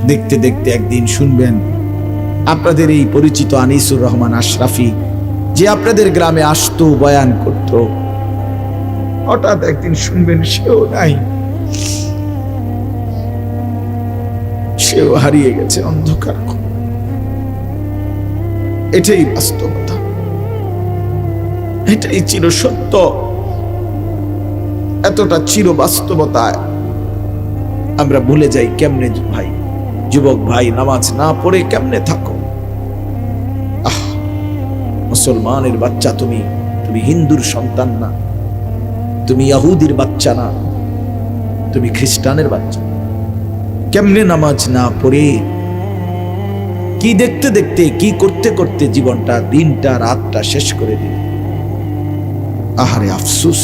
দেখতে দেখতে একদিন শুনবেন আপনাদের এই পরিচিত আনিসুর রহমান আশরাফি, যে আপনাদের গ্রামে আসতো, বয়ান করত, হঠাৎ একদিন শুনবেন সেও নাই, সেও হারিয়ে গেছে অন্ধকার। এটাই বাস্তবতা, এটাই চির সত্য। এতটা চির বাস্তবতায় আমরা ভুলে যাই কেমনে ভাই, যুবক ভাই, নামাজ না পড়ে কেমনে থাকো? মুসলমানের বাচ্চা তুমি, তুমি হিন্দুর সন্তান না, তুমি ইহুদির বাচ্চা না, তুমি খ্রিস্টানের বাচ্চা। কেমনে নামাজ না পড়ে, কি দেখতে দেখতে, কি করতে করতে জীবনটা, দিনটা, রাতটা শেষ করে দিল। আহারে আফসুস,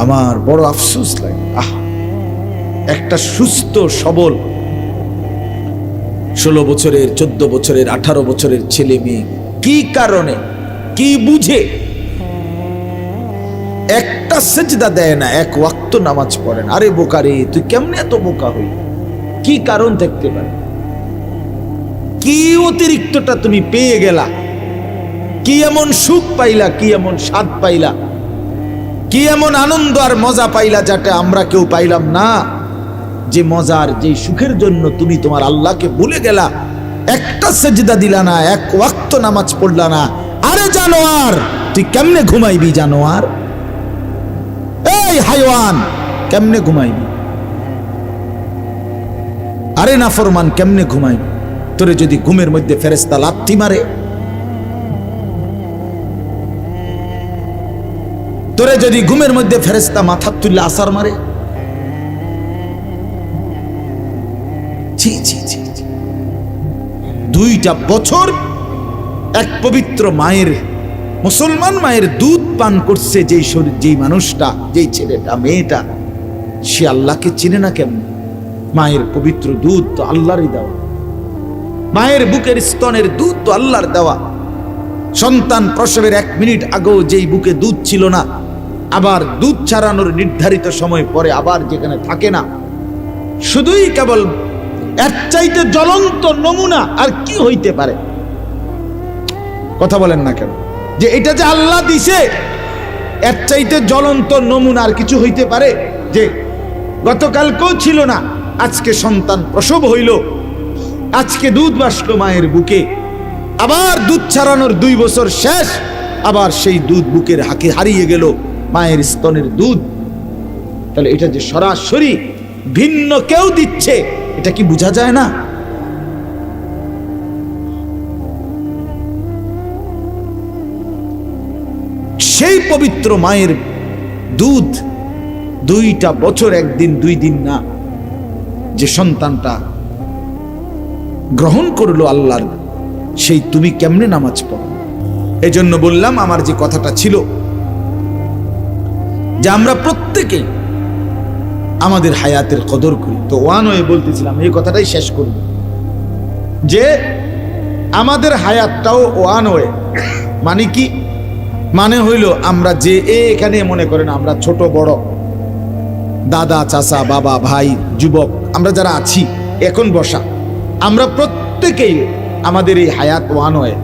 আমার বড় আফসুস লাগে। একটা সুস্থ সবল 16 বছরের, 14 বছরের, 18 বছরের ছেলে মেয়ে কি কারণে, কি বুঝে একটা সেজদা দেয় না, এক ওয়াক্ত নামাজ পড়ে না? আরে বোকা রে, তুই কেমনে এত বোকা হই? কি কারণ থাকতে পারে? কি অতিরিক্তটা তুমি পেয়ে গেলা? কি এমন সুখ পাইলা, কি এমন স্বাদ পাইলা, কি এমন আনন্দ আর মজা পাইলা যেটা আমরা কেউ পাইলাম না? যে মজার, যে সুখের জন্য তুমি তোমার আল্লাহকে ভুলে গেলা, একটা সেজদা দিলা না, এক ওয়াক্ত নামাজ পড়লা না। আরে জানোয়ার, তুই কেমনে ঘুমাইবি? জানোয়ার, এই হাইওয়ান, কেমনে ঘুমাইবি? আরে নাফরমান, কেমনে ঘুমাইবি? তোরে যদি ঘুমের মধ্যে ফেরেশতা লাথি মারে, তোরে যদি ঘুমের মধ্যে ফেরেশতা মাথা তুলে আসার মারে, ছি ছি ছি, 2টা বছর এক পবিত্র মায়ের, মুসলমান মায়ের দুধ পান করছে যেই মানুষটা, যেই ছেলেটা, মেয়েটা, সে আল্লাহকে চিনে না কেমন? মায়ের পবিত্র দুধ তো আল্লাহরই দেওয়া, মায়ের বুকের স্তনের দুধ তো আল্লাহর দেওয়া। সন্তান প্রসবের 1 মিনিট আগেও যেই বুকে দুধ ছিল না, আবার দুধ ছাড়ানোর নির্ধারিত সময় পরে আবার যেখানে থাকে না, শুধুই কেবল এর চাইতে জ্বলন্ত নমুনা আর কি হইতে পারে? কথা বলেন না কেন? যে এটা যে আল্লাহ দিছে, এর চাইতে জ্বলন্ত নমুনা আর কিছু হইতে পারে? যে গতকালকেও ছিল না, আজকে সন্তান প্রসব হইল, আজকে দুধ বাসলো মায়ের বুকে, আবার দুধ ছাড়ানোর 2 বছর শেষ, আবার সেই দুধ বুকের হাকে হারিয়ে গেল, মায়ের স্তনের দুধ। তাহলে এটা যে সরাসরি ভিন্ন কেউ দিচ্ছে, এটা কি বোঝা যায় না? সেই পবিত্র মায়ের দুধ 2টা বছর, 1 দিন 2 দিন না, যে সন্তানটা গ্রহণ করলো আল্লাহর, সেই তুমি কেমনে নামাজ পড়ো? এজন্য বললাম, আমার যে কথাটা ছিল যে আমরা প্রত্যেকেই আমাদের হায়াতের কদর করি। তো ওয়ান ওয়ে বলতেছিলাম, এই কথাটাই শেষ করব, যে আমাদের হায়াতটাও ওয়ান ওয়ে। মানে কি? মানে হইল, আমরা যে এখানে মনে করেন আমরা ছোট বড়, দাদা, চাচা, বাবা, ভাই, যুবক, আমরা যারা আছি এখন বসা, আমরা প্রত্যেকেই আমাদের এই হায়াত ওয়ান ওয়ে।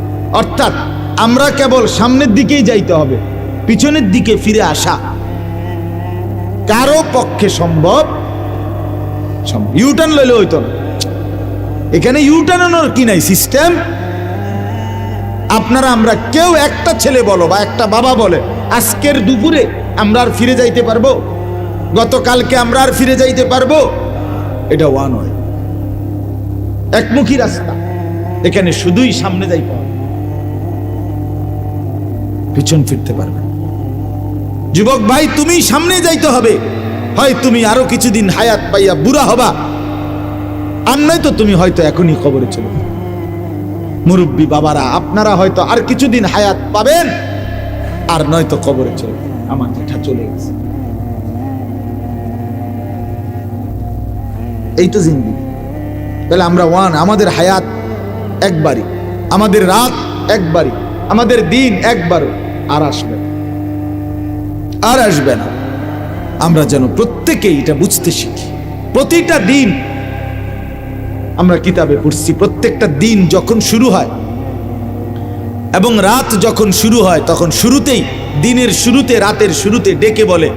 অর্থাৎ আমরা কেবল সামনের দিকেই যাইতে হবে, পিছনের দিকে ফিরে আসা কারো পক্ষে সম্ভব। ইউটার্ন লইলে হইতো না, এখানে ইউটার্নের কি নাই সিস্টেম। আপনারা আমরা কেউ, একটা ছেলে বলো বা একটা বাবা বলে, আজকের দুপুরে আমরা আর ফিরে যাইতে পারবো? গতকালকে আমরা আর ফিরে যাইতে পারবো? এটা ওয়ান ওয়ে, একমুখী রাস্তা। এখানে শুধুই সামনে যাইতে হবে, পিছন ফিরতে পারবে। যুবক ভাই, তুমি সামনে যাইতে হবে, হয় তুমি আরো কিছুদিন হায়াত পাইয়া বুড়া হবা, আর নয়তো তুমি হয়তো এখনই কবরে চলে যাবে। মুরব্বী বাবারা, আপনারা হয়তো আর কিছুদিন হায়াত পাবেন, আর নয়তো কবরে চলে যাবে। আমার যেটা চলে গেছে, এই তো জিন্দেগি। তাহলে আমরা ওয়ান, আমাদের হায়াত একবারই, আমাদের রাত একবারই, আমাদের দিন একবার, আর আসবে না, আর আসবে না। আমরা যেন প্রত্যেকেই এটা বুঝতে শিখি। প্রতিটা দিন আমরা কিতাবে পড়ছি প্রত্যেকটা দিন যখন শুরু হয় এবং রাত যখন শুরু হয় তখন শুরুতেই, দিনের শুরুতে, রাতের শুরুতে ডেকে বলে,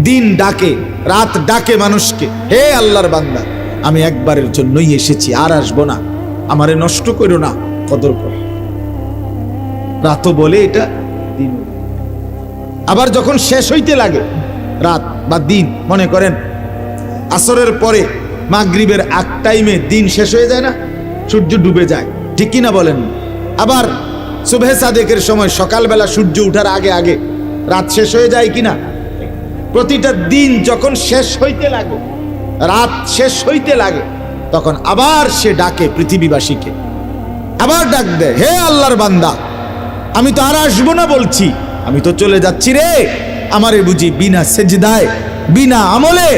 দিন ডাকে, রাত ডাকে মানুষকে, হে আল্লাহর বান্দা, আমি একবারের জন্যই এসেছি, আর আসবো না, আমারে নষ্ট করো না, কদর করো। রাতও বলে এটা, দিন। আবার যখন শেষ হইতে লাগে রাত বা দিন, মনে করেন আসরের পরে মাগরিবের আগ টাইমে দিন শেষ হয়ে যায় না, সূর্য ডুবে যায়, ঠিক কিনা বলেন? আবার সুবহে সাদেকের সময় সকালবেলা সূর্য উঠার আগে আগে রাত শেষ হয়ে যায় কিনা? প্রতিটা দিন যখন শেষ হইতে লাগে, রাত শেষ হইতে লাগে, তখন আবার সে ডাকে পৃথিবীবাসীকে, আবার ডাক দেয়, হে আল্লাহর বান্দা, আমি তো আর আসবো না বলছি, আমি তো চলে যাচ্ছি রে, আমারে বুঝি বিনা সেজদায়, বিনা আমলে,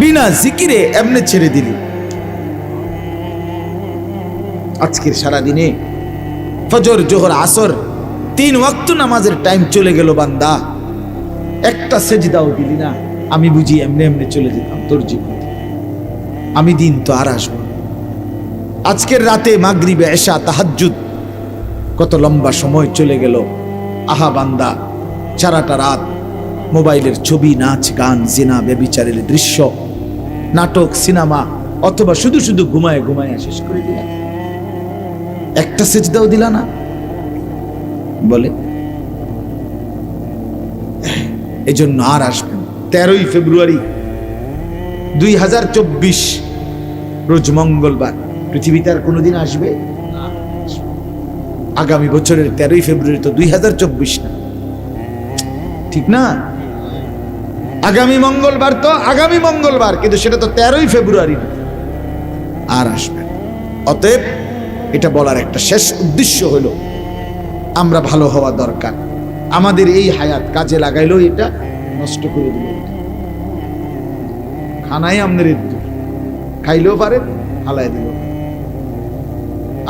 বিনা জিকিরে এমনে ছেড়ে দিলি? আজকের সারাদিনে ফজর, জোহর, আসর 3 ওয়াক্ত নামাজের টাইম চলে গেল বান্দা, একটা সেজদাও দিলি না, আমি বুঝি এমনি এমনি চলে যেতাম তোর জীবন, আমি দিন তো আর আসবো। আজকের রাতে মাগরিবে, এশা, তাহাজ্জুদ, কত লম্বা সময় চলে গেল। আহা বান্দা, সারাটা রাত মোবাইলের ছবি, নাচ, গান, জিনা, ব্যভিচারের দৃশ্য, নাটক, সিনেমা, অথবা শুধু শুধু ঘুমায় ঘুমায় শেষ করে দিলা, একটা সেজদাও দিলা না। বলে এজন্য আর আসবেন 13ই ফেব্রুয়ারি 2024 রোজ মঙ্গলবার, পৃথিবীতে আর কোনোদিন আসবে না। আগামী বছরের 13ই ফেব্রুয়ারি তো 2024 না, ঠিক না? আগামী মঙ্গলবার তো আগামী মঙ্গলবার, কিন্তু সেটা তো 13ই ফেব্রুয়ারি না, আর আসবে। অতএব এটা বলার একটা শেষ উদ্দেশ্য হলো, আমরা ভালো হওয়া দরকার। আমাদের এই হায়াত কাজে লাগাইলেও এটা নষ্ট করে দিল। খানাই আমাদের এদ্দুর, খাইলেও পারে, হালাই দিল,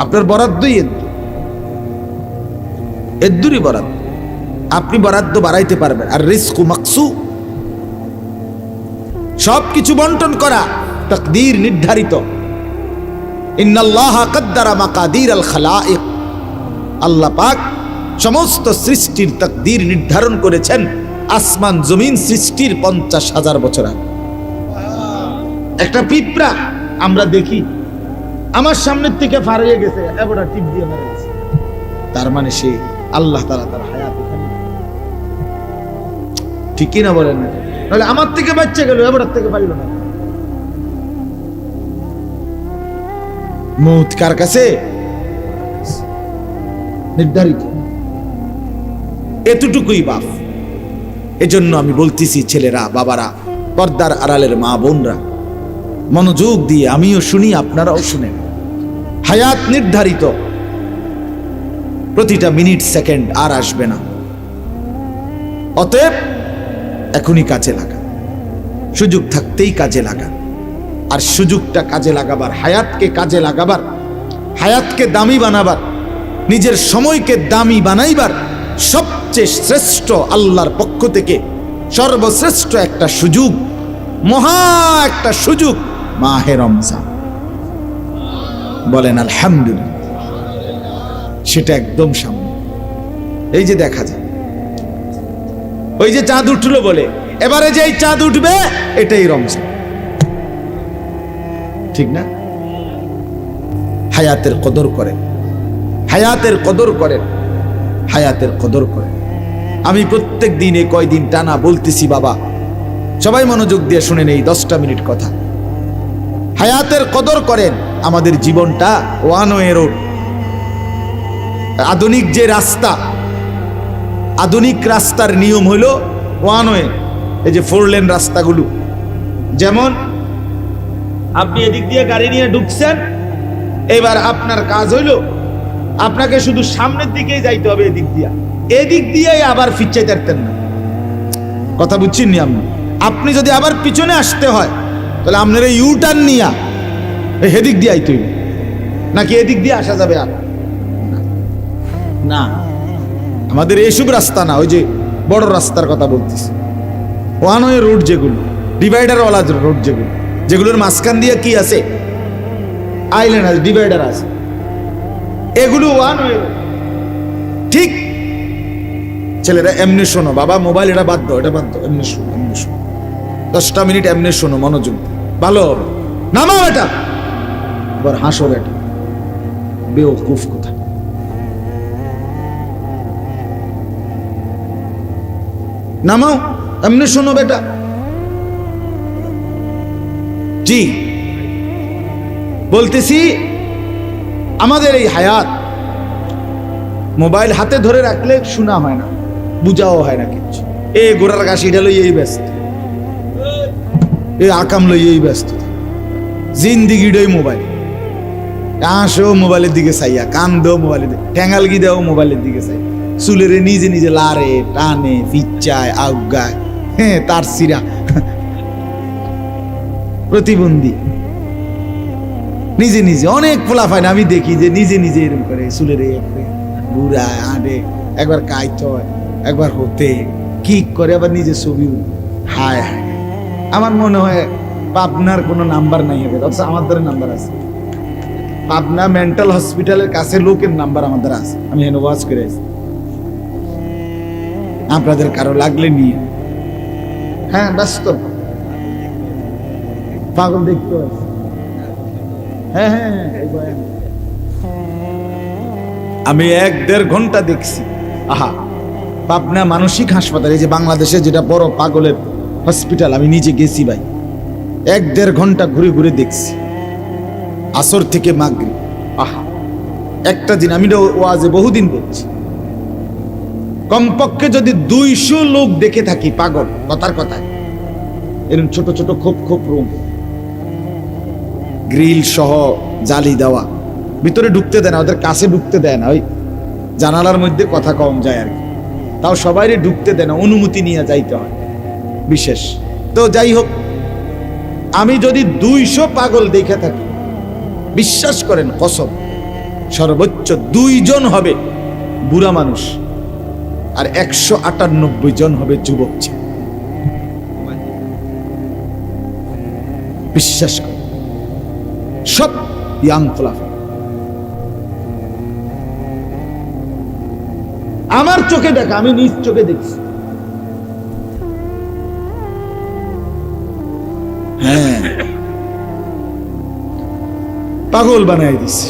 আপনার বরাদ্দই এদ্দুর, এদ্দুরই বরাদ্দ, আপনি বরাদ্দ বাড়াইতে পারবেন। আর রিজকু মাকসু, সবকিছু বন্টন করা তাকদীর নির্ধারিত। ইন্নাল্লাহা কাদ্দারা মাকাদির আল খালাইক, আল্লাহ পাক সমস্ত সৃষ্টির তাকদীর নির্ধারণ করেছেন আসমান জমিন সৃষ্টির 50,000 বছর আগে। একটা পিঁপড়া আমরা দেখি আমার সামনের থেকে পার হয়ে গেছে, এবড়া টিপ দিয়ে মারা গেছে, তার মানে সে আল্লাহ তাআলা তার হায়াত এখানে, ঠিক কি না বলেন? না তাহলে আমার থেকে বাচ্চা গেল, এবড়ার থেকে পাইল না। মউত কার কাছে? নির্ধারিত, এতটুকুই বাপ। এজন্য আমি বলতেছি, ছেলেরা, বাবারা, পর্দার আড়ালের মা বোনরা, মনোযোগ দিয়ে আমিও শুনি, আপনারাও শুনেন। হায়াত নির্ধারিত, প্রতিটা মিনিট সেকেন্ড আর আসবে না। অতএব এখনই কাজে লাগা, সুযোগ থাকতেই কাজে লাগা। আর সুযোগটা কাজে লাগাবার, হায়াতকে কাজে লাগাবার, হায়াতকে দামি বানাবার, নিজের সময়কে দামি বানাইবার সবচেয়ে শ্রেষ্ঠ, আল্লাহর পক্ষ থেকে সর্বশ্রেষ্ঠ একটা সুযোগ, মহা একটা সুযোগ, মাহে রমজান। বলেন আলহামদুলিল্লাহ। সেটা একদম সামনে, এই যে দেখা যায়, ওই যে চাঁদ উঠলো বলে, এবারে যে চাঁদ উঠবে এটাই রমজান, ঠিক না? হায়াতের কদর করেন, হায়াতের কদর করেন, হায়াতের কদর করেন। আমি প্রত্যেক দিন এই কয়দিন টানা বলতেছি, বাবা সবাই মনোযোগ দিয়ে শুনেন এই 10টা মিনিট কথা। হায়াতের কদর করেন। আমাদের জীবনটা ওয়ান ওয়ে রোড, আধুনিক যে রাস্তা, আধুনিক রাস্তার নিয়ম হলো ওয়ান ওয়ে। এই যে 4 লেন রাস্তাগুলো, যেমন আপনি এদিক দিয়ে গাড়ি নিয়ে ঢুকছেন, এবার আপনার কাজ হইল আপনাকে শুধু সামনের দিকেই যাইতে হবে, এদিক দিয়ে আবার ফিরচাইতে পারতেন না। কথা বুঝছেন নি? আপনি যদি আবার পিছনে আসতে হয় তাহলে আপনার এই ইউ টার্ন নিয়া এদিক দিয়ে আইতে হইবে, নাকি এদিক দিয়ে আসা যাবে? আর না, আমাদের এইসব রাস্তা না, ওই যে বড় রাস্তার কথা বলতেছি, ওয়ান ওয়ে রোড, যেগুলো ডিভাইডার ওয়ালা রোড, যেগুলোর মাঝখান দিয়ে কি আছে? আইল্যান্ড আছে, ডিভাইডার আছে, এগুলো ওয়ান হয়ে ঠিক। ছেলেরা এমনি শোনো, বাবা মোবাইল এটা বাদ দাও, এটা বাদ দাও, এমনি শোনো, এমনি শোনো, 10টা মিনিট এমনি শোনো, মনোযোগ ভালো হবে। নামাও এটা, এবার হাসো বেটা, বেওকুফ কোথা। নামাও, এমনি শোনো বেটা। জি বলতেছি, আমাদের এই হায়াত মোবাইল হাতে ধরে রাখলে শোনা হয় না, বুঝাও হয় না কিচ্ছু। এ গোড়ার কাশিটা লই এই ব্যস্ত, এ আকাম লই এই ব্যস্ত, জিন্দিগিটাই মোবাইল। আসো মোবাইলের দিকে চাইয়া, কান দেও মোবাইলের দিকে, ঠ্যাঙ্গালগি দেও মোবাইলের দিকে চাই, চুলেরে নিজে নিজে লারে টানে পিচ্চায় আউগায়, হ্যাঁ তার সিরা প্রতিবন্ধী নিজে নিজে। অনেক ফলাফায় না, আমি দেখি যে নিজে নিজে এরকম করে চুলেরে ঘুরায় আঁটে, একবার কাইত হয়, একবার হতে কি করে, আবার নিজে ছবি। হায় হায়, আমার মনে হয় পাবনার কোনো নাম্বার নাই হবে, অথচ আমাদের নাম্বার আছে। পাবনা মেন্টাল হসপিটালের কাছে লোকের নাম্বার আমাদের আছে, আমি এনে ওয়াচ করে আছি। আপনাদের কারো লাগলে নিয়ে, হ্যাঁ ব্যস্ত পাগল দেখতে আছে, হ্যাঁ হ্যাঁ হ্যাঁ, আমি 1-1.5 ঘন্টা দেখছি। আহা, পাবনা মানসিক হাসপাতাল, এই যে বাংলাদেশে যেটা বড় পাগলের হসপিটাল, আমি নিজে গেছি ভাই, 1-1.5 ঘন্টা ঘুরে ঘুরে দেখছি, আসর থেকে মাগরিব। আহা, একটা দিন আমি ওয়াজে বহুদিন বলছি, কমপক্ষে যদি 200 লোক দেখে থাকি পাগল, কথার কথা, এরকম ছোট ছোট খোপ খোপ রুম, গ্রিল সহ জালি দেওয়া, ভিতরে ঢুকতে দেয় না, ওদের কাছে ঢুকতে দেয় না, ওই জানালার মধ্যে কথা কম যায় আর কি, তাও সবাই ঢুকতে দেয় না, অনুমতি নিয়ে যাইতে হয় বিশেষ। তো যাই হোক, আমি যদি 200 পাগল দেখে থাকি, বিশ্বাস করেন কসম, সর্বোচ্চ 2 জন হবে বুড়া মানুষ, আর 198 জন হবে যুবক ছেলে। বিশ্বাস করেন, সব ইয়াং ফলাফল। আমার চোখে দেখা, আমি নিজ চোখে দেখছি। হ্যাঁ, পাগল বানাই দিছি।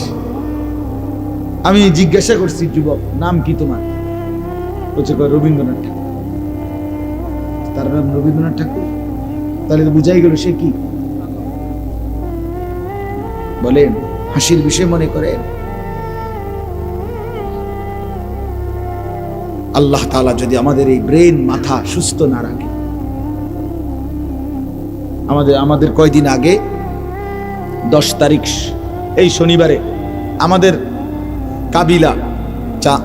আমি জিজ্ঞাসা করছি, যুবক নাম কি তোমার? বলছে রবীন্দ্রনাথ ঠাকুর। তার নাম রবীন্দ্রনাথ ঠাকুর, তাহলে তো বুঝাই গেল সে কি। বলেন, হাসির বিষয় মনে করেন? আল্লাহ তাআলা যদি আমাদের এই ব্রেন মাথা সুস্থ না রাখে, আমাদের কয়দিন আগে 10 তারিখ এই শনিবারে আমাদের কাবিলা,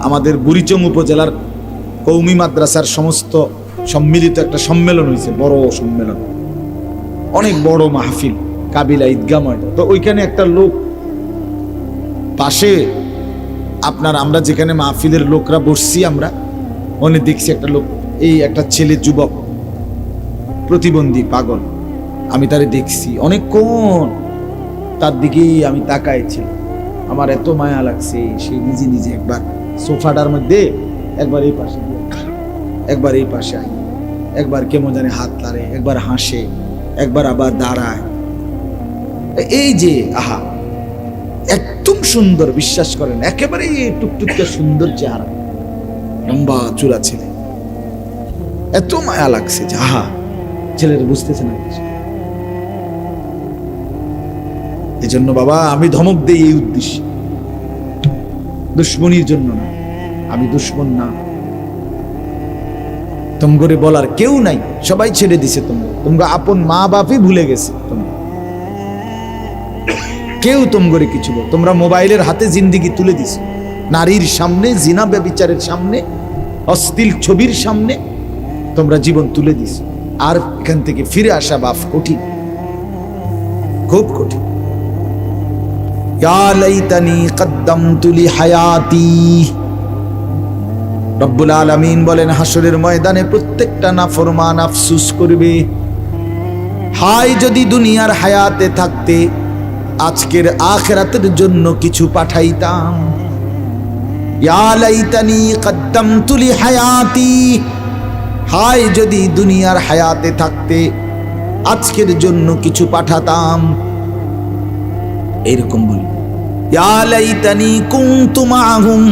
আমাদের বুড়িচং উপজেলার কৌমি মাদ্রাসার সমস্ত সম্মিলিত একটা সম্মেলন হয়েছে, বড় সম্মেলন, অনেক বড় মাহফিল, কাবিলা ঈদগাহ ময়দান। তো ওইখানে একটা লোক পাশে, আপনার আমরা যেখানে মাহফিলের লোকরা বসছি, আমরা মনে দেখছি একটা লোক, এই একটা ছেলে যুবক প্রতিবন্ধী পাগল, আমি তারে দেখছি অনেকক্ষণ, তার দিকেই আমি তাকাইছি, আমার এত মায়া লাগছে। সে নিজে নিজে একবার সোফাটার মধ্যে, একবার এই পাশে, একবার এই পাশে, একবার কেমন জানে হাত লাড়ে, একবার হাসে, একবার আবার দাঁড়ায়। এই যে আহা, একদম সুন্দর, বিশ্বাস করেন, একেবারে টুকটুকে সুন্দর চেহারা, লম্বা চূড়া ছেলে, এত মায়া লাগছে যে আহা, ছেলেরা বুঝতেছে না কিছু। এই জন্য বাবা আমি ধমক দেই এই উদ্দেশ্যে, দুশ্মনির জন্য না। আমি দুশ্মন না, তোমগরে বলার কেউ নাই, সবাই ছেড়ে দিছে, তোমরা আপন মা বাপই ভুলে গেছে, কেউ তোমগরে কিছু বল। তোমরা মোবাইলের হাতে জিন্দিগি তুলে দিছো, নারীর সামনে, জিনা ব্যভিচারের সামনে, অশ্লীল ছবির সামনে তোমরা জীবন তুলে দিছো। আর এখান থেকে ফিরে আসা বাপ কঠিন, খুব কঠিন। ইয়া লাইতানি কদ্দামতু লিহায়াতি, রব্বুল আলামিন বলেন, হাসরের ময়দানে প্রত্যেকটা নাফরমান আফসোস করবে, হায় যদি দুনিয়ার হায়াতে থাকতে আজকের আখিরাতের জন্য কিছু পাঠাইতাম। ইয়া লাইতানি কদ্দামতু লি হায়াতি, হায় যদি দুনিয়ার হায়াতে থাকতে আজকের জন্য কিছু পাঠাতাম। এরকম বলি, ইয়া লাইতানি কুনতু মাআহুম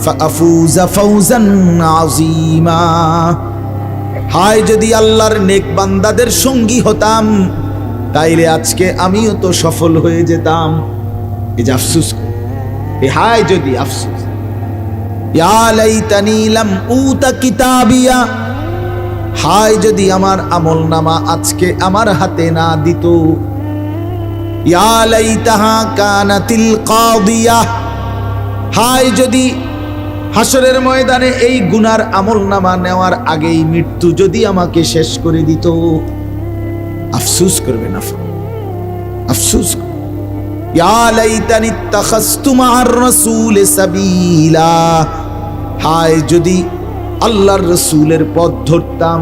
ফাআফুযা ফাওজান আযীমা, হায় যদি আল্লাহর নেক বান্দাদের সঙ্গী হতাম, তাইলে আজকে আমিও তো সফল হয়ে যেতাম। এই যে আফসোস, এ হায় যদি আফসোস। ইয়া লাইতানি লাম উতা কিতাবিয়া, হায় যদি আমার আমলনামা আজকে আমার হাতে না দিত। ইয়া লাইতাহা কানাতিল কাদিয়া, হায় যদি হাসরের ময়দানে এই গুনার আমলনামা নেওয়ার আগেই মৃত্যু যদি আমাকে শেষ করে দিত। আফসোস করবে না, আফসোস। ইয়া লাইতানি ইত্তাখাযতু মা'আর রাসূল সাবিলা, হায় যদি আল্লাহর রাসূলের পথ ধরতাম।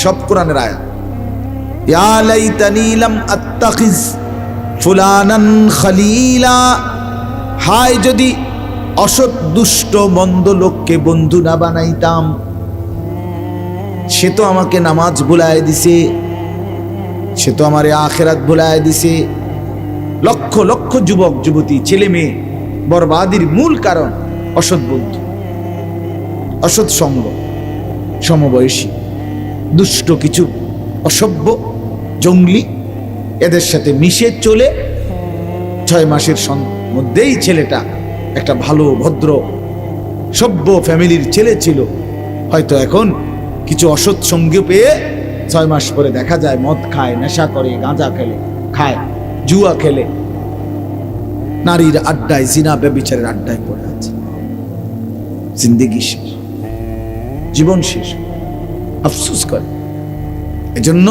সব কোরআনের আয়াত। ইয়া লাইতানি লাম আত্তাখিজ ফুলানান খলিলা, হায় যদি অসৎ দুষ্ট মন্দ লোককে বন্ধু না বানাইতাম। সে তো আমাকে নামাজ ভুলায় দিছে, সে তো আমারে আখিরাত ভুলায় দিছে। লক্ষ লক্ষ যুবক যুবতী ছেলে মেয়ে বরবাদির মূল কারণ অসৎ বন্ধু, অসৎ সঙ্গ, সমবয়সী দুষ্ট কিছু অসভ্য জঙ্গলি এদের সাথে মিশে চলে 6 মাসের মধ্যেই ছেলেটা একটা ভালো ভদ্র সভ্য ফ্যামিলির ছেলে ছিল, হয়তো এখন কিছু অসৎ সঙ্গী পেয়ে 6 মাস পরে দেখা যায় মদ খায়, নেশা করে, গাঁজা খেলে, খায়, জুয়া খেলে, নারীর আড্ডায়, জিনা ব্যভিচারের আড্ডায় পড়ে আছে। জিন্দেগি শেষ, জীবন শেষ। আফসোস করে। এজন্য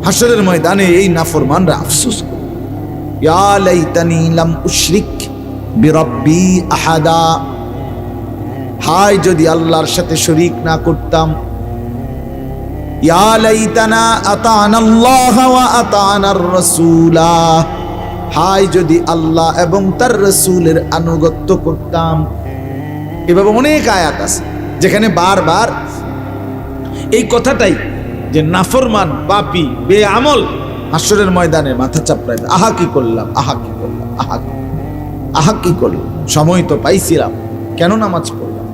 হাসরের ময়দানে এই নাফরমানরা আফসোস করে, ইয়া লাইতানি লাম উশরিক বিরব্বি আহাদা, হায় যদি আল্লাহর সাথে শরীক না করতাম। ইয়া লাইতানা আতানাল্লাহ ওয়া আতানার রাসূলা, হায় যদি আল্লাহ এবং তার রাসূলের আনুগত্য করতাম। এভাবে অনেক আয়াত আছে যেখানে বারবার এই কথাটাই, যে নাফরমান পাপী বেআমল হাসরের ময়দানে মাথা চাপড়ায়, আহা কি করলাম, আহা কি করলাম, আহা কি করলাম, সময় তো পাইছিলাম, কেন নামাজ পড়লাম,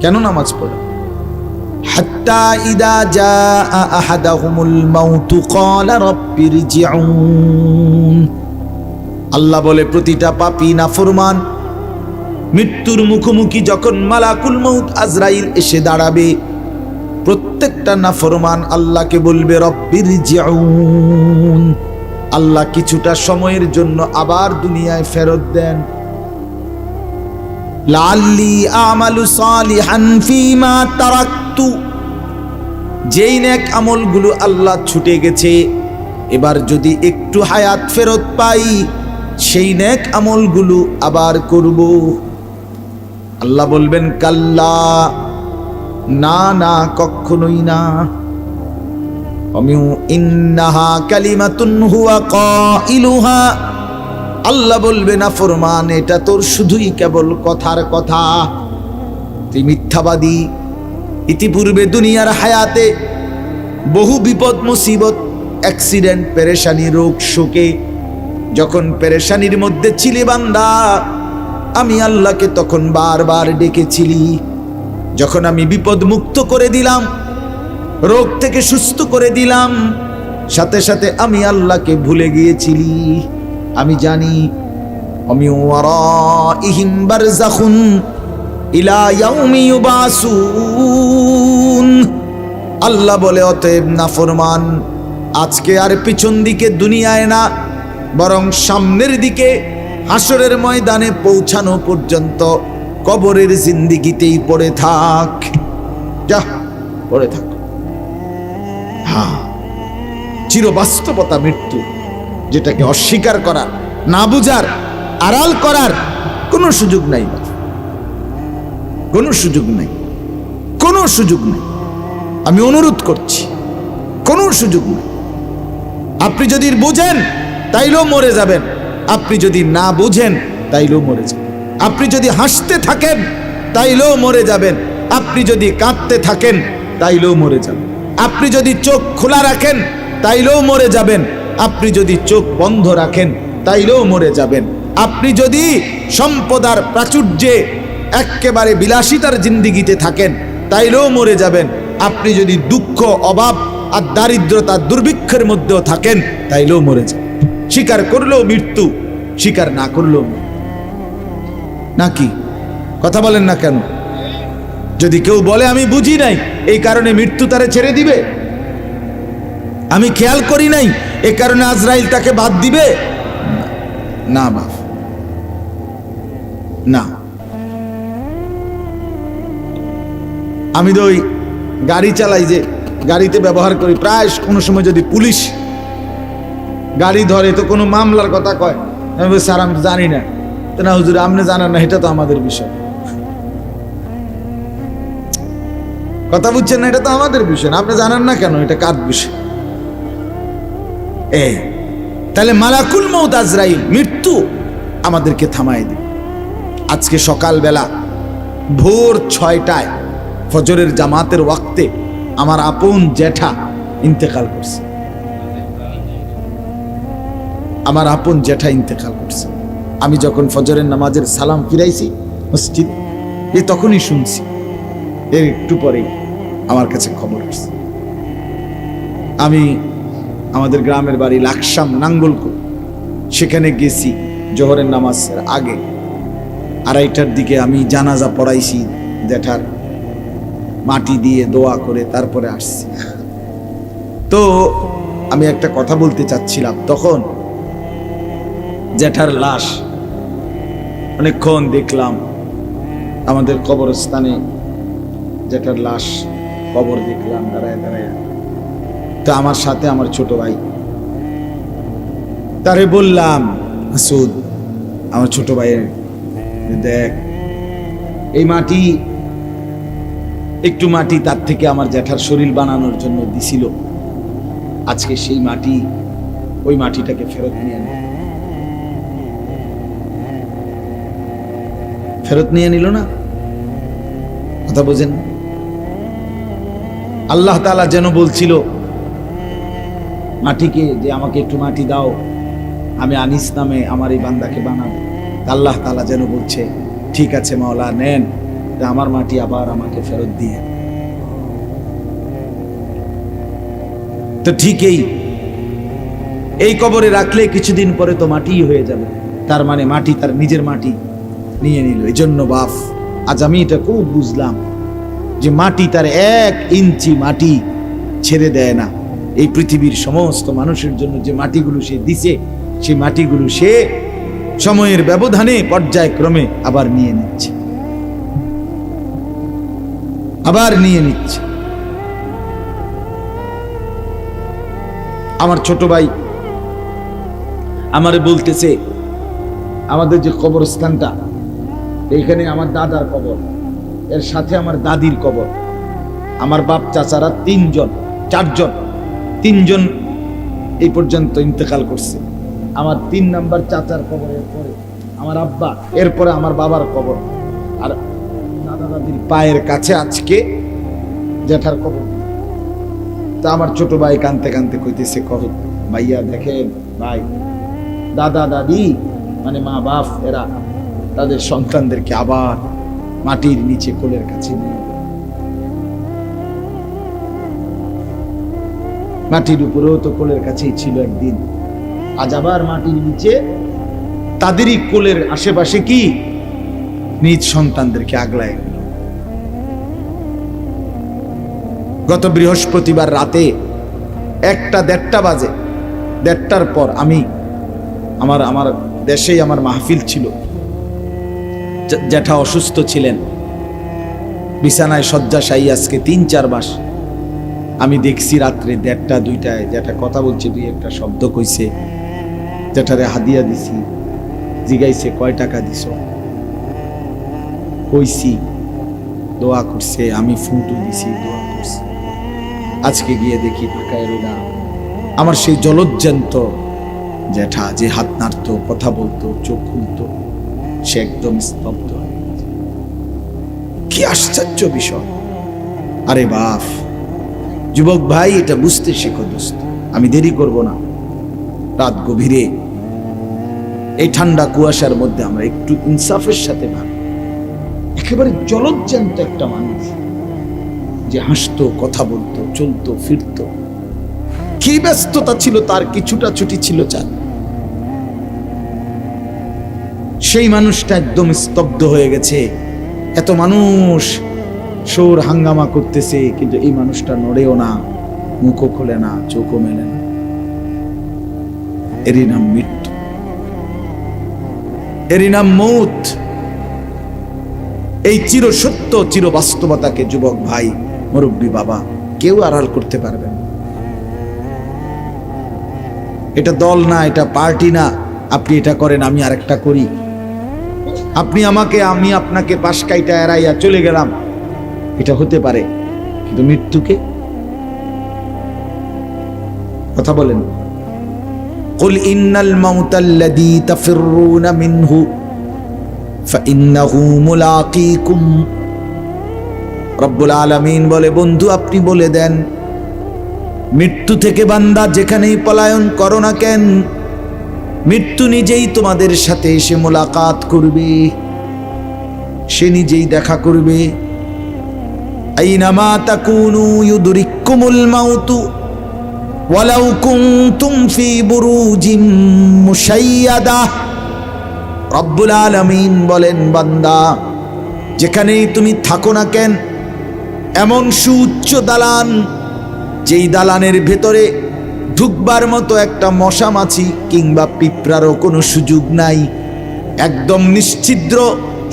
কেন নামাজ পড়লাম। হাত্তা ইদা জাআ আহাদাহুমুল মাউত ক্বালা রাব্বিরজিউন, আল্লাহ বলে প্রতিটা পাপী নাফরমান মৃত্যুর মুখোমুখি যখন মালাকুল মউত আজরাইল এসে দাঁড়াবে, প্রত্যেকটা নাফরমান আল্লাহকে বলবে রব্বিরজিউন, আল্লাহ কিছুটা সময়ের জন্য আবার দুনিয়ায় ফেরত দেন। লাআল্লি আমালু সালিহান ফীমা তারাকতু, যেই নেক আমলগুলো আল্লাহ ছুটে গেছে, এবার যদি একটু হায়াত ফেরত পাই সেই নেক আমলগুলো আবার করব। আল্লাহ বলবেন কাল্লা, না না, কখনোই না। ইন্নাহা কালিমাতুন হুয়া কাইলুহা, আল্লাহ বলবে না ফরমান, এটা তোর শুধুই কেবল কথার কথা, তুই মিথ্যাবাদী। ইতিপূর্বে দুনিয়ার হায়াতে বহু বিপদ মুসিবত, অ্যাক্সিডেন্ট, পেরেশানি, রোগ শোকে যখন পেরেশানির মধ্যে ছিলে বান্দা, আমি আল্লাহকে তখন বারবার ডেকেছিলি। যখন আমি বিপদ মুক্ত করে দিলাম, রোগ থেকে সুস্থ করে দিলাম, সাথে সাথে আমি আল্লাহকে ভুলে গিয়েছিলি। আমি জানি আমি ওয়ারাইহিম বারযাখুন ইলা ইয়াউমি ইউবাসুন, আল্লাহ বলে অতএব নাফরমান আজকে আর পিছন দিকে দুনিয়ায় না, বরং সামনের দিকে হাসরের ময়দানে পৌঁছানো পর্যন্ত কবরের জিন্দেগিতেই পড়ে থাক, যা পড়ে থাক। হ্যাঁ, চিরবাস্তবতা মৃত্যু, যেটাকে অস্বীকার করার, না বুঝার, আড়াল করার কোনো সুযোগ নাই, কোনো সুযোগ নাই, কোনো সুযোগ নেই। আমি অনুরোধ করছি, কোনো সুযোগ নেই। আপনি যদি বুঝেন তাইলেও মরে যাবেন। আপনি যদি না বুঝেন তাইলেও মরে যাবেন। আপনি যদি হাসতে থাকেন তাইলেও মরে যাবেন। আপনি যদি কাঁদতে থাকেন তাইলেও মরে যাবেন। আপনি যদি চোখ খোলা রাখেন তাইলেও মরে যাবেন। আপনি যদি চোখ বন্ধ রাখেন তাইলেও মরে যাবেন। আপনি যদি সম্পদার প্রাচুর্যে একেবারে বিলাসিতার জিন্দিগিতে থাকেন তাইলেও মরে যাবেন। আপনি যদি দুঃখ, অভাব আর দারিদ্রতা, দুর্ভিক্ষের মধ্যেও থাকেন তাইলেও মরে যাবেন। স্বীকার করলেও মৃত্যু, স্বীকার না করলেও নাকি? কথা বলেন না কেন? যদি কেউ বলে আমি বুঝি নাই এই কারণে মৃত্যু তারে ছেড়ে দিবে, আমি খেয়াল করি নাই এই কারণে আজরাইল তাকে বাদ দিবে, না বাপ, না। আমি তো ওই গাড়ি চালাই, যে গাড়িতে ব্যবহার করি, প্রায় কোনো সময় যদি পুলিশ গাড়ি ধরে তো কোনো মামলার কথা কয়, আমি বলি স্যার আমি জানি না। তো না হুজুর আপনি জানেন না, এটা তো আমাদের বিষয়। কথা বুঝছেন না? এটা তো আমাদের বিষয় না, আপনি জানেন না কেন? এটা কার বিষয়? তাহলে মালাকুল মউত আজরাইল, মৃত্যু আমাদেরকে থামায় দিবে। আজকে সকালবেলা ভোর 6টায় ফজরের জামাতের ওয়াক্তে আমার আপন জ্যাঠা ইন্তেকাল করছে। আমার আপন জ্যাঠা ইন্তেকাল করছে। আমি যখন ফজরের নামাজের সালাম ফিরাইছি মসজিদ, তখনই শুনছি, এর একটু পরেই আমার কাছে খবর আসছে। আমি আমাদের গ্রামের বাড়ি লাকসাম নাঙ্গলকোট, সেখানে গেছি জোহরের নামাজের আগে 2:30টার দিকে। আমি জানাজা পড়াইছি জ্যাঠার, মাটি দিয়ে দোয়া করে তারপরে আসছি। তো আমি একটা কথা বলতে চাচ্ছিলাম, তখন জ্যাঠার লাশ অনেকক্ষণ দেখলাম আমাদের কবরস্থানে, জ্যাঠার লাশ কবর দেখলাম দাঁড়ায় দাঁড়ায়। তো আমার সাথে আমার ছোট ভাই, তারে বললাম মাসুদ, আমার ছোট ভাইয়ের, দেখ এই মাটি, একটু মাটি তার থেকে আমার জ্যাঠার শরীর বানানোর জন্য দিছিল, আজকে সেই মাটি, ওই মাটিটাকে ফেরত নিয়ে নিল। ফেরত নিয়ে নিল না? কথা বোঝেন? আল্লাহ তাআলা যেন বলছিল মাটিকে যে আমাকে একটু মাটি দাও, আমি আনিস নামে আমার এই বান্দাকে বানাবো। আল্লাহ তাআলা যেন বলছে ঠিক আছে মাওলা, নেন, আমার মাটি আবার আমাকে ফেরত দিয়ে। তো ঠিকই এই কবরে রাখলে কিছুদিন পরে তো মাটিই হয়ে যাবে, তার মানে মাটি তার নিজের মাটি নিয়ে নিল। এই জন্য বাপ, আজ আমি এটা খুব বুঝলাম যে মাটি তার 1 ইঞ্চি মাটি ছেড়ে দেয় না। এই পৃথিবীর সমস্ত মানুষের জন্য যে মাটিগুলো সে দিছে, সেই মাটিগুলো সে সময়ের ব্যবধানে পর্যায়ক্রমে আবার নিয়ে নিচ্ছে, আবার নিয়ে নিচ্ছে। আমার ছোট ভাই আমারে বলতেছে, আমাদের যে কবরস্থানটা, এইখানে আমার দাদার কবর, এর সাথে আমার দাদির কবর, আমার বাপ চাচারা 3জন এই পর্যন্ত ইন্তেকাল করছে। আমার 3 নাম্বার চাচার কবরের পরে আমার আব্বা, এরপরে আমার বাবার কবর, আর দাদা দাদির পায়ের কাছে আজকে জ্যাঠার কবর। তা আমার ছোট ভাই কানতে কানতে কইতেছে, ভাইয়া দেখেন ভাই, দাদা দাদি মানে মা বাপ, এরা তাদের সন্তানদেরকে আবার মাটির নিচে কোলের কাছে নিয়ে, মাটির উপরেও তো কোলের কাছেই ছিল একদিন, আজ আবার মাটির নিচে তাদেরই কোলের আশেপাশে কি নিজ সন্তানদেরকে আগলায় গেল। গত বৃহস্পতিবার রাতে 1টা-1:30 বাজে, 1:30টার পর আমি আমার দেশেই আমার মাহফিল ছিল, জ্যাঠা অসুস্থ ছিলেন, বিছানায় শয্যাশায়ী আজকে 3-4 মাস। আমি দেখছি রাত্রে 1:30-2টায় জ্যাঠা কথা বলছে, 2-1টা শব্দ কইছে, জ্যাঠারে হাদিয়া দিছি, জিগাইছে কয় টাকা দিছ, কইছি, দোয়া করছে, আমি ফুটু দিছি, দোয়া করছি। আজকে গিয়ে দেখি ঢাকায় রইলাম, আমার সেই জলজ্জান্ত জ্যাঠা যে হাত নাড়তো, কথা বলতো, চোখ খুলতো, সে একদম স্তব্ধ হয়ে গেছে। কি আশ্চর্য বিষয়! আরে বাপ, যুবক ভাই, এটা বুঝতে শেখো দোস্ত। আমি দেরি করব না। রাত গভীরে এই ঠান্ডা কুয়াশার মধ্যে আমরা একটু ইনসাফের সাথে ভাবি, একেবারে জলজ্যান্ত একটা মানুষ যে হাসতো, কথা বলতো, চলতো, ফিরতো, কি ব্যস্ততা ছিল তার, কিছুটা ছুটি ছিল চার, সেই মানুষটা একদম স্তব্ধ হয়ে গেছে। এত মানুষ শোর হাঙ্গামা করতেছে, কিন্তু এই মানুষটা নড়েও না, মুখও খোলে না, চোখও মেলে না। এরই নাম মৃত্যু, এরই নাম মৌত। এই চির সত্য, চির বাস্তবতাকে যুবক ভাই, মুরব্বী বাবা, কেউ আড়াল করতে পারবে না। এটা দল না, এটা পার্টি না। আপনি এটা করেন, আমি আরেকটা করি। আপনি আমাকে, আমি আপনাকে পাশ কাইটা এড়াইয়া চলে গেলাম, এটা হতে পারে, কিন্তু মৃত্যুকে কথা বলেন। কুল ইন্নাল মাউতাল্লাযী তাফিররুনা মিনহু ফাইন্নাহু মুলাকীকুম। রব্বুল আলামিন বলে, বন্ধু আপনি বলে দেন, মৃত্যু থেকে বান্দা যেখানেই পলায়ন করো না কেন, মৃত্যু নিজেই তোমাদের সাথে এসে মোলাকাত করবে, সে নিজেই দেখা করবে। আইনামা তাকুনু ইউদরিকুমুল মাউতু ওয়ালাউ কুনতুম ফি বুরুজিম মুশাইয়াদা। রব্বুল আলামিন বলেন, বান্দা যেখানেই তুমি থাকো না কেন, এমন সুউচ্চ দালান, যেই দালানের ভেতরে ঢুকবার মতো একটা মশা মাছি কিংবা পিঁপড়ারও কোনো সুযোগ নাই, একদম নিশ্ছিদ্র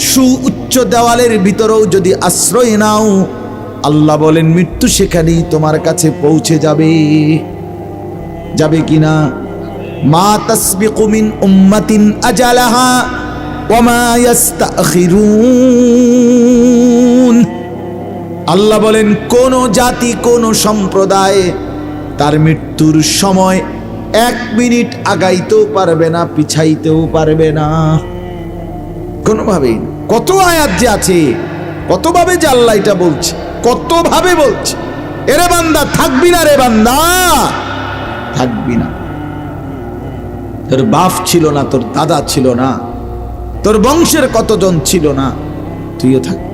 সুউচ্চ দেওয়ালের ভিতরেও যদি আশ্রয় নাও, আল্লাহ বলেন মৃত্যু সেখানেই তোমার কাছে পৌঁছে যাবে। যাবে কিনা? মা তাসবিকু মিন উম্মাতিন আজালাহা ওয়া মা ইস্তাখিরুন। আল্লাহ বলেন কোন জাতি, কোন সম্প্রদায় তার মৃত্যুর সময় 1 মিনিট আগাইতেও পারবে না, পিছাইতেও পারবে না, কোনোভাবেই। কত আয়াত যে আছে, কতভাবে যে আল্লাহ এটা বলছে, কতভাবে বলছে, এরে বান্দা থাকবি না, রে বান্দা থাকবি না। তোর বাপ ছিল না, তোর দাদা ছিল না, তোর বংশের কতজন ছিল না, তুইও থাকবি।